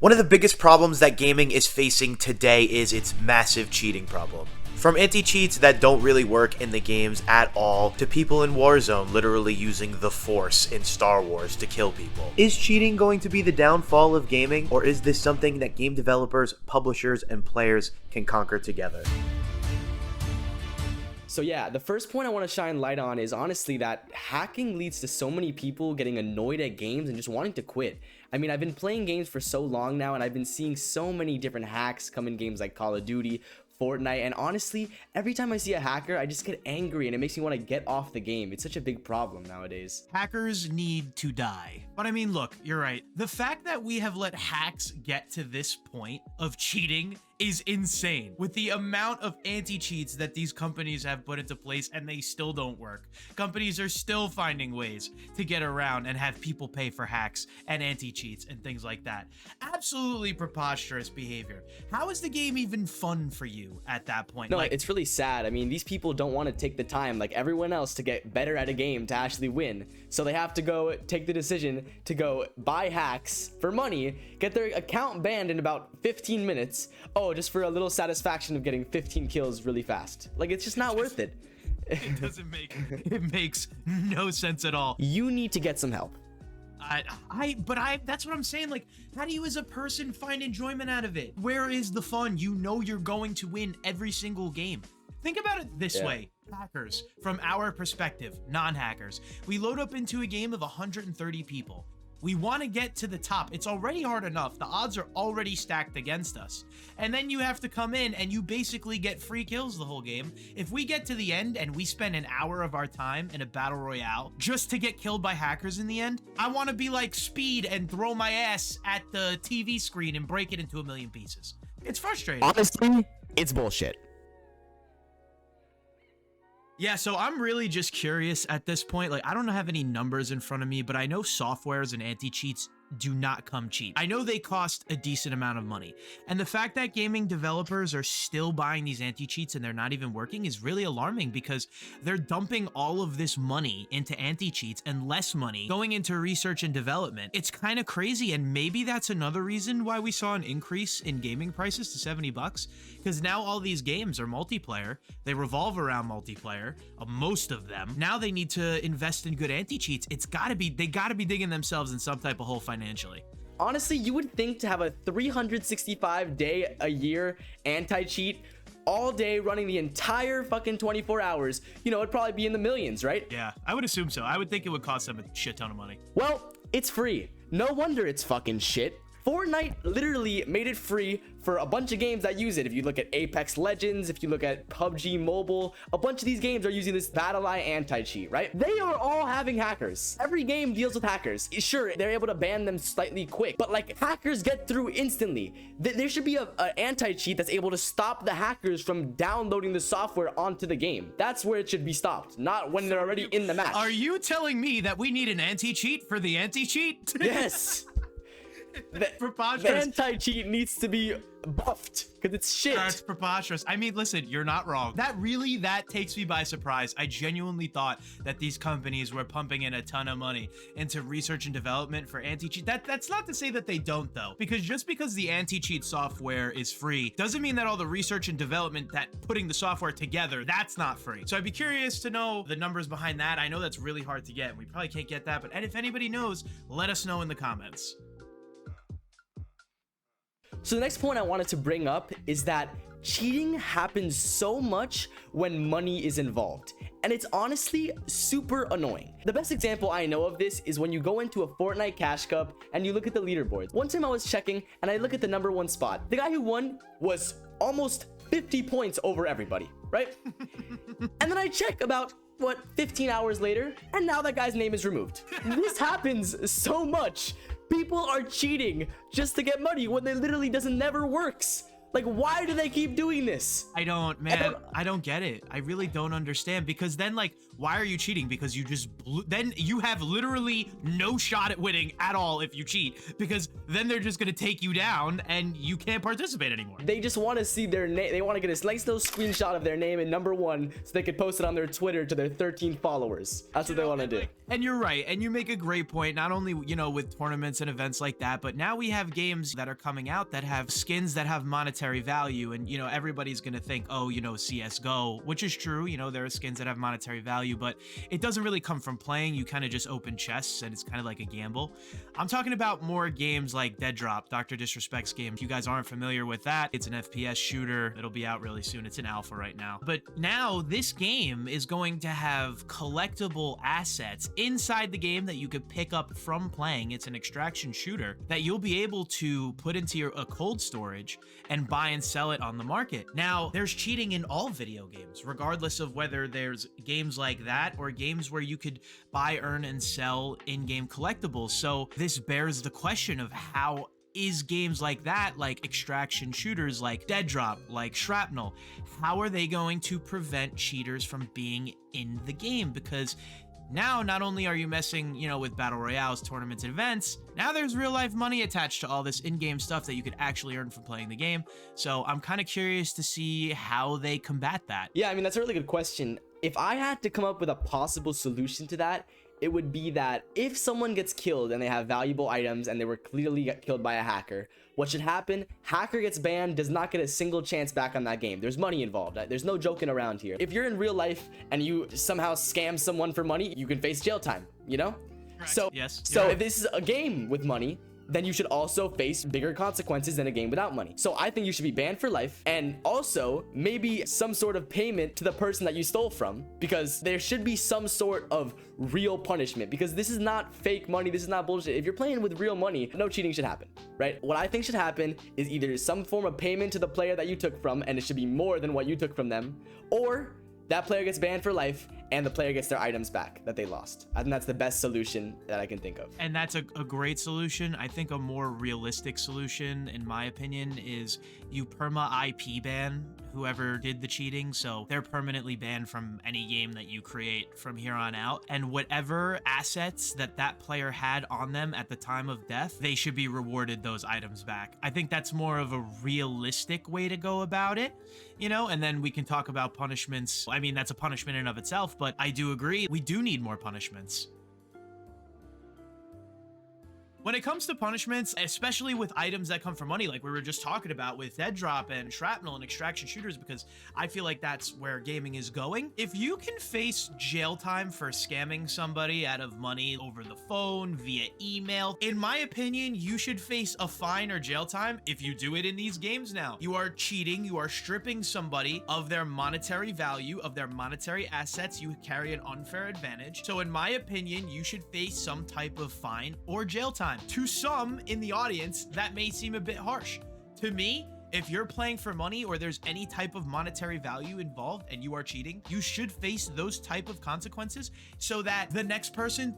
One of the biggest problems that gaming is facing today is its massive cheating problem. From anti-cheats that don't really work in the games at all, to people in Warzone literally using the Force in Star Wars to kill people. Is cheating going to be the downfall of gaming, or is this something that game developers, publishers, and players can conquer together? So yeah, the first point I want to shine light on is honestly that hacking leads to so many people getting annoyed at games and just wanting to quit. I mean, I've been playing games for so long now, and I've been seeing so many different hacks come in games like Call of Duty, Fortnite, and honestly, every time I see a hacker, I just get angry and it makes me want to get off the game. It's such a big problem nowadays. Hackers need to die. But I mean, look, you're right. The fact that we have let hacks get to this point of cheating is insane. With the amount of anti-cheats that these companies have put into place and they still don't work. Companies are still finding ways to get around and have people pay for hacks and anti-cheats and things like that. Absolutely preposterous behavior. How is the game even fun for you at that point? No, it's really sad. I mean, these people don't want to take the time like everyone else to get better at a game to actually win. So they have to go take the decision to go buy hacks for money, get their account banned in about 15 minutes. Oh, just for a little satisfaction of getting 15 kills really fast. Like, it's just not worth it. It makes no sense at all. You need to get some help. That's what I'm saying. Like, how do you as a person find enjoyment out of it? Where is the fun? You know you're going to win every single game. Think about it this way. Hackers, from our perspective, non-hackers, we load up into a game of 130 people. We want to get to the top. It's already hard enough. The odds are already stacked against us. And then you have to come in and you basically get free kills the whole game. If we get to the end and we spend an hour of our time in a battle royale just to get killed by hackers in the end, I want to be like Speed and throw my ass at the TV screen and break it into a million pieces. It's frustrating. Honestly, it's bullshit. Yeah, so I'm really just curious at this point. Like, I don't have any numbers in front of me, but I know softwares and anti-cheats do not come cheap. I know they cost a decent amount of money. And the fact that gaming developers are still buying these anti-cheats and they're not even working is really alarming, because they're dumping all of this money into anti-cheats and less money going into research and development. It's kind of crazy, and maybe that's another reason why we saw an increase in gaming prices to $70, because now all these games are multiplayer. They revolve around multiplayer, most of them. Now they need to invest in good anti-cheats. They gotta be digging themselves in some type of hole financially. Honestly, you would think to have a 365-day-a-year anti-cheat all day running the entire fucking 24 hours, it'd probably be in the millions, right? Yeah, I would assume so. I would think it would cost them a shit ton of money. Well, it's free. No wonder it's fucking shit. Fortnite literally made it free for a bunch of games that use it. If you look at Apex Legends, if you look at PUBG Mobile, a bunch of these games are using this BattlEye anti-cheat, right? They are all having hackers. Every game deals with hackers. Sure, they're able to ban them slightly quick, but like, hackers get through instantly. There should be an anti-cheat that's able to stop the hackers from downloading the software onto the game. That's where it should be stopped, not when they're already in the match. Are you telling me that we need an anti-cheat for the anti-cheat? Yes. The anti-cheat needs to be buffed because it's shit. That's preposterous. I mean, listen, you're not wrong. That takes me by surprise. I genuinely thought that these companies were pumping in a ton of money into research and development for anti-cheat. That's not to say that they don't, though, because just because the anti-cheat software is free doesn't mean that all the research and development that putting the software together, that's not free. So I'd be curious to know the numbers behind that. I know that's really hard to get. We probably can't get that, but if anybody knows, let us know in the comments. So the next point I wanted to bring up is that cheating happens so much when money is involved, and it's honestly super annoying. The best example I know of this is when you go into a Fortnite Cash Cup and you look at the leaderboards. One time I was checking and I look at the #1 spot. The guy who won was almost 50 points over everybody, right? And then I check about 15 hours later, and now that guy's name is removed. This happens so much. People are cheating just to get money when it literally never works. Like, why do they keep doing this? I don't get it. I really don't understand, because then, like, why are you cheating? Because you just then you have literally no shot at winning at all if you cheat, because then they're just gonna take you down and you can't participate anymore. They just want to see their name. They want to get a nice little screenshot of their name in #1 so they could post it on their Twitter to their 13 followers. That's what they want to do. And you're right, and you make a great point. Not only, you know, with tournaments and events like that, but now we have games that are coming out that have skins that have monetary value, and, you know, everybody's gonna think, oh, you know, CS:GO, which is true. You know, there are skins that have monetary value, but it doesn't really come from playing. You kind of just open chests, and it's kind of like a gamble. I'm talking about more games like Dead Drop, Dr. Disrespect's game. If you guys aren't familiar with that, it's an FPS shooter. It'll be out really soon. It's in alpha right now. But now this game is going to have collectible assets inside the game that you could pick up from playing. It's an extraction shooter that you'll be able to put into a cold storage and buy and sell it on the market. Now, there's cheating in all video games, regardless of whether there's games like that or games where you could buy, earn, and sell in-game collectibles. So this bears the question of how is games like that, like extraction shooters, like Dead Drop, like Shrapnel, how are they going to prevent cheaters from being in the game? Because now, not only are you messing, you know, with battle royales, tournaments, and events, now there's real life money attached to all this in-game stuff that you could actually earn from playing the game. So I'm kind of curious to see how they combat that. Yeah, I mean, that's a really good question. If I had to come up with a possible solution to that, it would be that if someone gets killed and they have valuable items and they were clearly killed by a hacker, what should happen? Hacker gets banned, does not get a single chance back on that game. There's money involved. There's no joking around here. If you're in real life and you somehow scam someone for money, you can face jail time, you know? Correct. So, yes, if this is a game with money, then you should also face bigger consequences than a game without money. So I think you should be banned for life, and also maybe some sort of payment to the person that you stole from, because there should be some sort of real punishment, because this is not fake money. This is not bullshit. If you're playing with real money, no cheating should happen, right? What I think should happen is either some form of payment to the player that you took from, and it should be more than what you took from them, or that player gets banned for life and the player gets their items back that they lost. I think that's the best solution that I can think of. And that's a great solution. I think a more realistic solution, in my opinion, is you perma IP ban whoever did the cheating, so they're permanently banned from any game that you create from here on out, and whatever assets that player had on them at the time of death, they should be rewarded those items back. I think that's more of a realistic way to go about it, you know, and then we can talk about punishments. I mean, that's a punishment in of itself, but I do agree, we do need more punishments. When it comes to punishments, especially with items that come for money, like we were just talking about with Dead Drop and Shrapnel and extraction shooters, because I feel like that's where gaming is going. If you can face jail time for scamming somebody out of money over the phone, via email, in my opinion, you should face a fine or jail time if you do it in these games now. You are cheating, you are stripping somebody of their monetary value, of their monetary assets. You carry an unfair advantage. So in my opinion, you should face some type of fine or jail time. To some in the audience, that may seem a bit harsh. To me, if you're playing for money or there's any type of monetary value involved and you are cheating, you should face those type of consequences so that the next person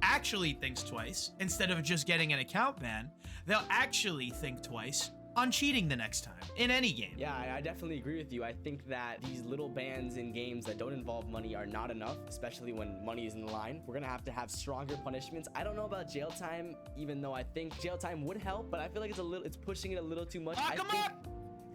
actually thinks twice, instead of just getting an account ban. They'll actually think twice on cheating the next time in any game. Yeah, I definitely agree with you. I think that these little bans in games that don't involve money are not enough, especially when money is in the line. We're gonna have to have stronger punishments. I don't know about jail time, even though I think jail time would help, but I feel like it's pushing it a little too much. Lock them up!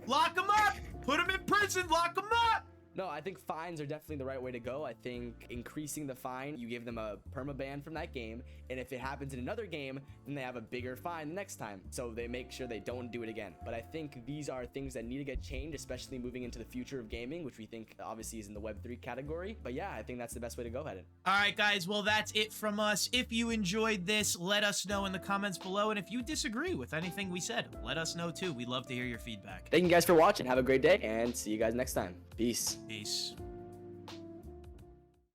Lock them up! Put them in prison! Lock them up! No, I think fines are definitely the right way to go. I think increasing the fine, you give them a permaban from that game, and if it happens in another game, then they have a bigger fine the next time, so they make sure they don't do it again. But I think these are things that need to get changed, especially moving into the future of gaming, which we think obviously is in the Web3 category. But yeah, I think that's the best way to go at it. All right, guys, well, that's it from us. If you enjoyed this, let us know in the comments below, and if you disagree with anything we said, let us know too. We'd love to hear your feedback. Thank you guys for watching. Have a great day, and see you guys next time. Peace. Peace.